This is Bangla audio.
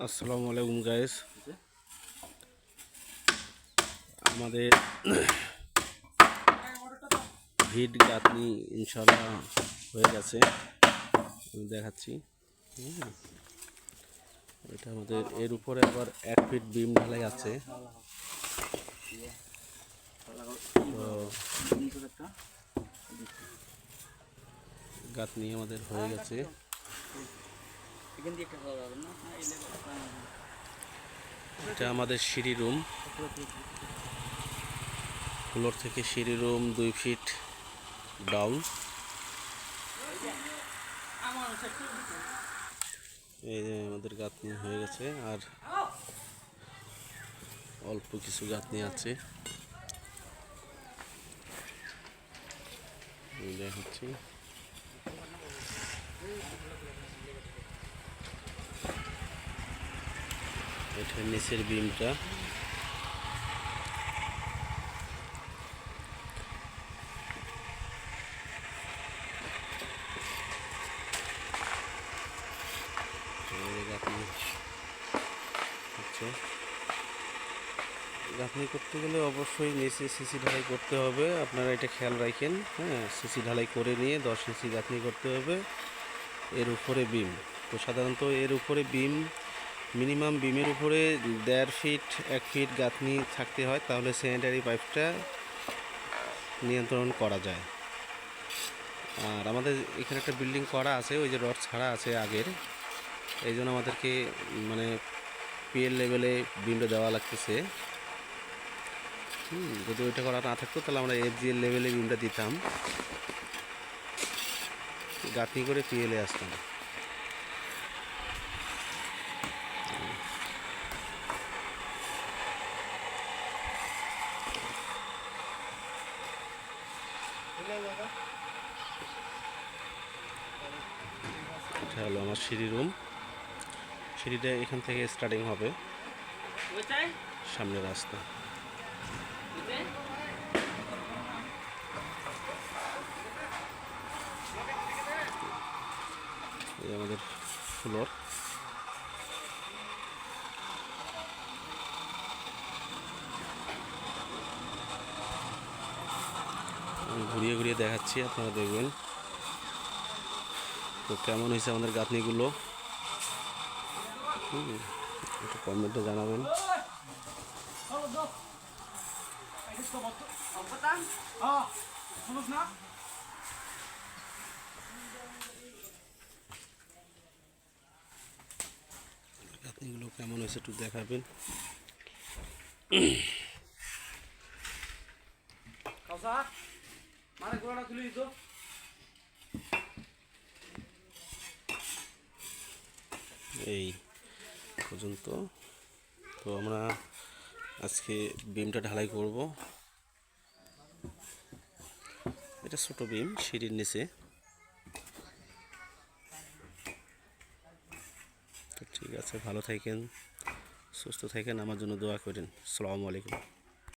আসসালামু আলাইকুম গাইস। আমাদের ভিট গাঁথনি ইনশাল্লাহ হয়ে গেছে, আমি দেখাচ্ছি। এটা আমাদের এর উপরে আবার 1 ফিট বিম ঢালাই আছে। তো গাঁথনি আমাদের হয়ে গেছে। এটা আমাদের সিঁড়ি রুম, ফ্লোর থেকে সিঁড়ি রুম 2 ফিট ডাউন। এই যে আমাদের গাঁথনি হয়ে গেছে, আর অল্প কিছু গাঁথনি আছে দেখাচ্ছি। এটা নিচের বিমটা, গাঁথনি করতে গেলে অবশ্যই নিচে সিসি ঢালাই করতে হবে। আপনারা এটা খেয়াল রাখেন, হ্যাঁ। সিসি ঢালাই করে নিয়ে 10 ইঞ্চি গাঁথনি করতে হবে। এর উপরে বিম, তো সাধারণত এর উপরে বিম মিনিমাম বিমের উপরে 1.5 ফিট 1 ফিট গাঁথনি থাকতে হয়, তাহলে স্যানিটারি পাইপটা নিয়ন্ত্রণ করা যায়। আর আমাদের এখানে একটা বিল্ডিং করা আছে, ওই যে রড ছাড়া আছে আগের, এই জন্য আমাদেরকে মানে পিএল লেভেলে বিমটা দেওয়া লাগতেছে। যদি ওইটা করা না থাকতো তাহলে আমরা এফজিএল লেভেলে বিমটা দিতাম, গাঁথনি করে পিএলে আসতাম। এটা হলো আমার সিঁড়ি রুম। সিঁড়িটা এখান থেকে স্টার্টিং হবে, সামনে রাস্তা। এই আমাদের ফ্লোর। আমি ঘুরিয়ে ঘুরিয়ে দেখাচ্ছি, আপনারা দেখবেন তো কেমন হয়েছে আমাদের গাঁথনিগুলো। একটু কমেন্টে জানাবেন। গাঁথনিগুলো কেমন হয়েছে একটু দেখাবেন। এই পর্যন্ত। তো আমরা আজকে বিমটা ঢালাই করব। এটা ছোট বিম, সিঁড়ির নিচে। তো ঠিক আছে, ভালো থাকেন, সুস্থ থাকেন, আমার জন্য দোয়া করেন। আসসালামু আলাইকুম।